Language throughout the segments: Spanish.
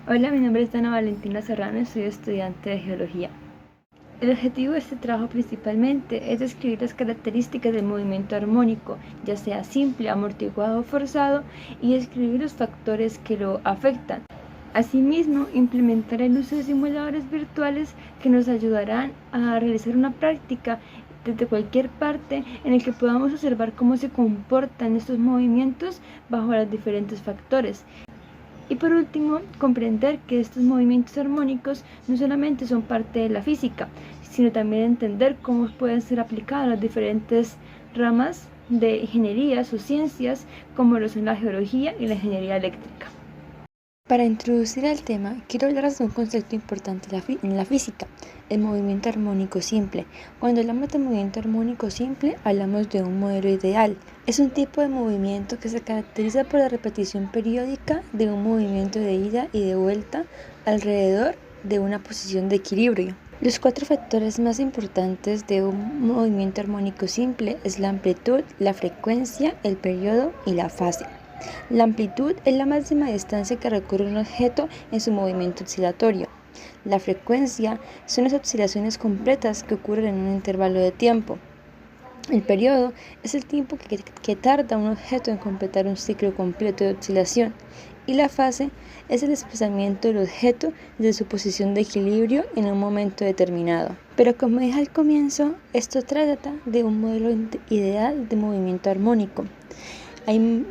Hola, mi nombre es Dana Valentina Serrano, soy estudiante de Geología. El objetivo de este trabajo principalmente es describir las características del movimiento armónico, ya sea simple, amortiguado o forzado, y describir los factores que lo afectan. Asimismo, implementar el uso de simuladores virtuales que nos ayudarán a realizar una práctica desde cualquier parte en el que podamos observar cómo se comportan estos movimientos bajo los diferentes factores. Y por último, comprender que estos movimientos armónicos no solamente son parte de la física, sino también entender cómo pueden ser aplicados a las diferentes ramas de ingenierías o ciencias, como lo son la geología y la ingeniería eléctrica. Para introducir el tema, quiero hablar de un concepto importante en la física, el movimiento armónico simple. Cuando hablamos de movimiento armónico simple, hablamos de un modelo ideal. Es un tipo de movimiento que se caracteriza por la repetición periódica de un movimiento de ida y de vuelta alrededor de una posición de equilibrio. Los 4 factores más importantes de un movimiento armónico simple es la amplitud, la frecuencia, el periodo y la fase. La amplitud es la máxima distancia que recorre un objeto en su movimiento oscilatorio. La frecuencia son las oscilaciones completas que ocurren en un intervalo de tiempo. El periodo es el tiempo que tarda un objeto en completar un ciclo completo de oscilación. Y la fase es el desplazamiento del objeto desde su posición de equilibrio en un momento determinado. Pero como dije al comienzo, esto trata de un modelo ideal de movimiento armónico. Hay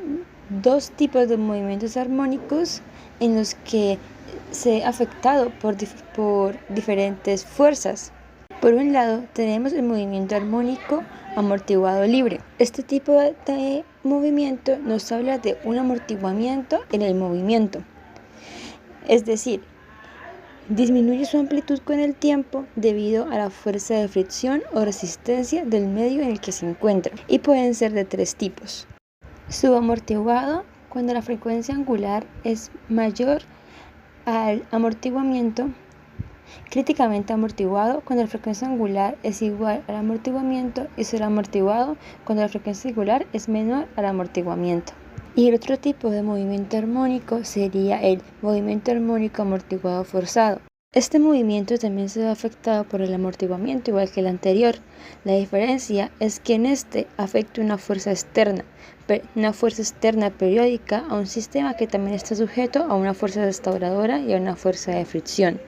2 tipos de movimientos armónicos en los que se ha afectado por diferentes fuerzas. Por un lado, tenemos el movimiento armónico amortiguado libre. Este tipo de movimiento nos habla de un amortiguamiento en el movimiento. Es decir, disminuye su amplitud con el tiempo debido a la fuerza de fricción o resistencia del medio en el que se encuentra. Y pueden ser de 3 tipos. Subamortiguado, cuando la frecuencia angular es mayor al amortiguamiento. Críticamente amortiguado, cuando la frecuencia angular es igual al amortiguamiento, y sobreamortiguado, cuando la frecuencia angular es menor al amortiguamiento. Y el otro tipo de movimiento armónico sería el movimiento armónico amortiguado forzado. Este movimiento también se ve afectado por el amortiguamiento igual que el anterior. La diferencia es que en este afecta una fuerza externa periódica a un sistema que también está sujeto a una fuerza restauradora y a una fuerza de fricción.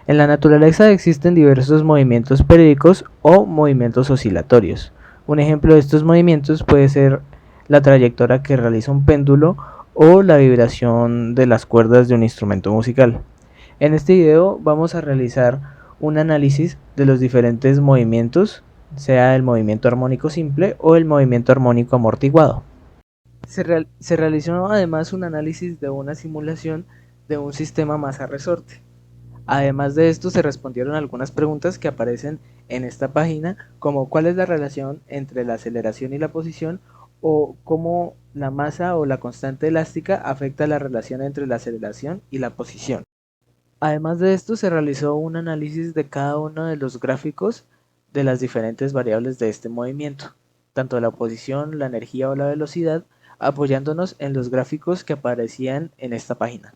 En la naturaleza existen diversos movimientos periódicos o movimientos oscilatorios. Un ejemplo de estos movimientos puede ser la trayectoria que realiza un péndulo o la vibración de las cuerdas de un instrumento musical. En este video vamos a realizar un análisis de los diferentes movimientos, sea el movimiento armónico simple o el movimiento armónico amortiguado. Se realizó además un análisis de una simulación de un sistema masa-resorte. Además de esto, se respondieron algunas preguntas que aparecen en esta página, como cuál es la relación entre la aceleración y la posición, o cómo la masa o la constante elástica afecta la relación entre la aceleración y la posición. Además de esto, se realizó un análisis de cada uno de los gráficos de las diferentes variables de este movimiento, tanto la posición, la energía o la velocidad, apoyándonos en los gráficos que aparecían en esta página.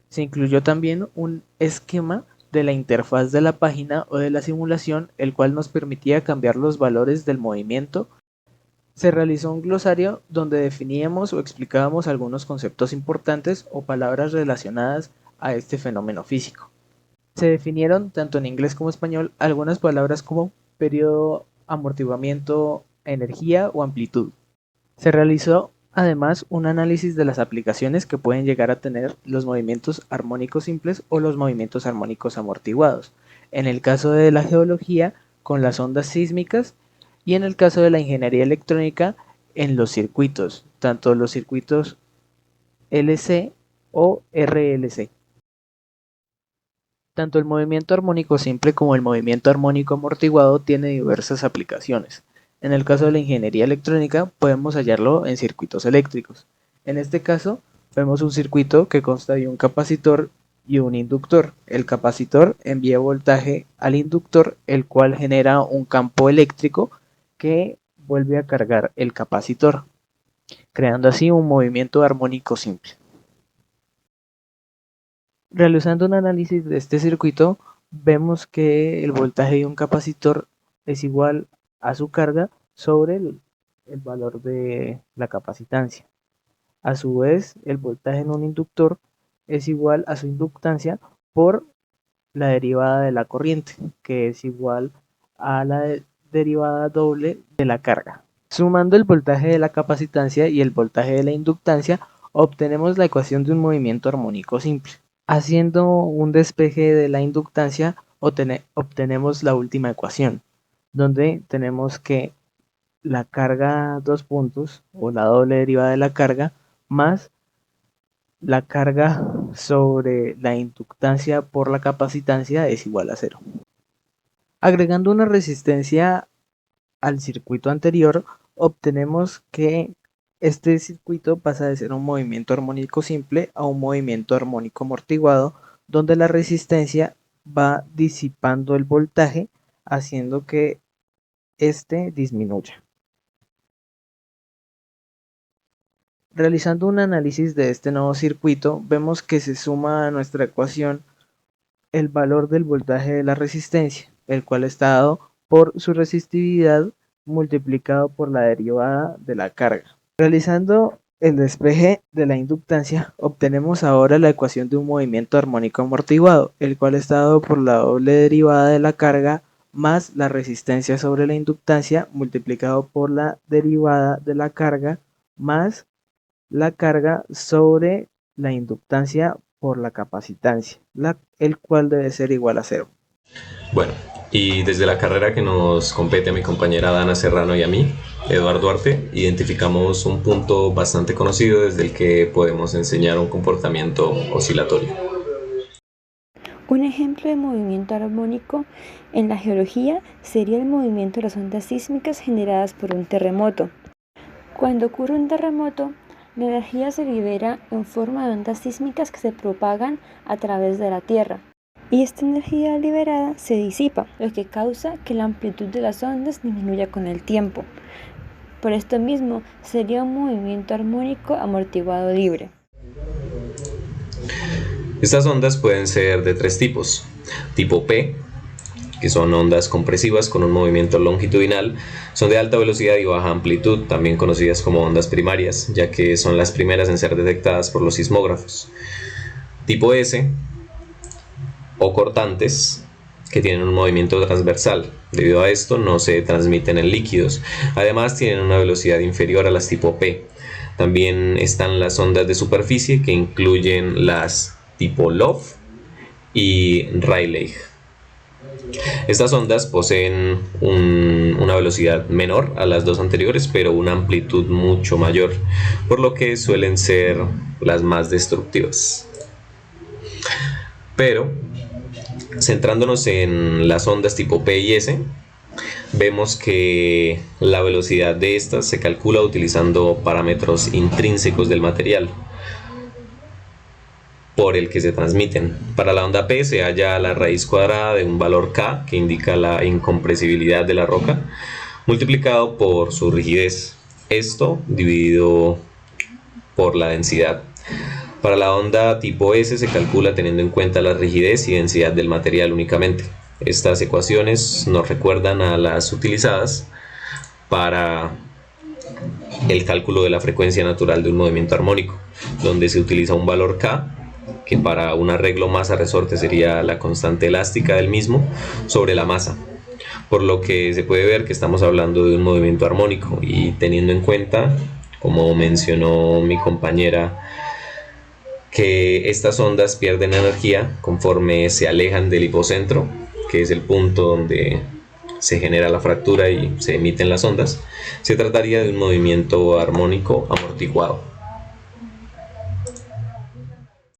Se incluyó también un esquema de la interfaz de la página o de la simulación, el cual nos permitía cambiar los valores del movimiento. Se realizó un glosario donde definíamos o explicábamos algunos conceptos importantes o palabras relacionadas a este fenómeno físico. Se definieron, tanto en inglés como español, algunas palabras como periodo, amortiguamiento, energía o amplitud. Se realizó además un análisis de las aplicaciones que pueden llegar a tener los movimientos armónicos simples o los movimientos armónicos amortiguados. En el caso de la geología, con las ondas sísmicas, y en el caso de la ingeniería electrónica, en los circuitos, tanto los circuitos LC o RLC. Tanto el movimiento armónico simple como el movimiento armónico amortiguado tiene diversas aplicaciones. En el caso de la ingeniería electrónica podemos hallarlo en circuitos eléctricos. En este caso vemos un circuito que consta de un capacitor y un inductor. El capacitor envía voltaje al inductor, el cual genera un campo eléctrico que vuelve a cargar el capacitor, creando así un movimiento armónico simple. Realizando un análisis de este circuito, vemos que el voltaje de un capacitor es igual a su carga sobre el valor de la capacitancia. A su vez, el voltaje en un inductor es igual a su inductancia por la derivada de la corriente, que es igual a la derivada doble de la carga. Sumando el voltaje de la capacitancia y el voltaje de la inductancia, obtenemos la ecuación de un movimiento armónico simple. Haciendo un despeje de la inductancia, obtenemos la última ecuación, donde tenemos que la carga dos puntos, o la doble derivada de la carga, más la carga sobre la inductancia por la capacitancia es igual a 0. Agregando una resistencia al circuito anterior, obtenemos que este circuito pasa de ser un movimiento armónico simple a un movimiento armónico amortiguado, donde la resistencia va disipando el voltaje, haciendo que este disminuya. Realizando un análisis de este nuevo circuito, vemos que se suma a nuestra ecuación el valor del voltaje de la resistencia, el cual está dado por su resistividad multiplicado por la derivada de la carga. Realizando el despeje de la inductancia, obtenemos ahora la ecuación de un movimiento armónico amortiguado, el cual está dado por la doble derivada de la carga más la resistencia sobre la inductancia multiplicado por la derivada de la carga más la carga sobre la inductancia por la capacitancia, el cual debe ser igual a 0. Bueno, y desde la carrera que nos compete a mi compañera Dana Serrano y a mí, Eduardo Duarte, identificamos un punto bastante conocido desde el que podemos enseñar un comportamiento oscilatorio. Un ejemplo de movimiento armónico en la geología sería el movimiento de las ondas sísmicas generadas por un terremoto. Cuando ocurre un terremoto, la energía se libera en forma de ondas sísmicas que se propagan a través de la Tierra. Y esta energía liberada se disipa, lo que causa que la amplitud de las ondas disminuya con el tiempo. Por esto mismo, sería un movimiento armónico amortiguado libre. Estas ondas pueden ser de tres tipos. Tipo P, que son ondas compresivas con un movimiento longitudinal, son de alta velocidad y baja amplitud, también conocidas como ondas primarias, ya que son las primeras en ser detectadas por los sismógrafos. Tipo S, o cortantes, que tienen un movimiento transversal. Debido a esto no se transmiten en líquidos. Además tienen una velocidad inferior a las tipo P. También están las ondas de superficie, que incluyen las tipo Love y Rayleigh. Estas ondas poseen una velocidad menor a las dos anteriores, pero una amplitud mucho mayor, por lo que suelen ser las más destructivas. Pero, centrándonos en las ondas tipo P y S, vemos que la velocidad de estas se calcula utilizando parámetros intrínsecos del material por el que se transmiten. Para la onda P se halla la raíz cuadrada de un valor K, que indica la incompresibilidad de la roca, multiplicado por su rigidez, esto dividido por la densidad. Para la onda tipo S se calcula teniendo en cuenta la rigidez y densidad del material únicamente. Estas ecuaciones nos recuerdan a las utilizadas para el cálculo de la frecuencia natural de un movimiento armónico, donde se utiliza un valor K, que para un arreglo masa-resorte sería la constante elástica del mismo, sobre la masa, por lo que se puede ver que estamos hablando de un movimiento armónico, y teniendo en cuenta, como mencionó mi compañera, que estas ondas pierden energía conforme se alejan del hipocentro, que es el punto donde se genera la fractura y se emiten las ondas, se trataría de un movimiento armónico amortiguado.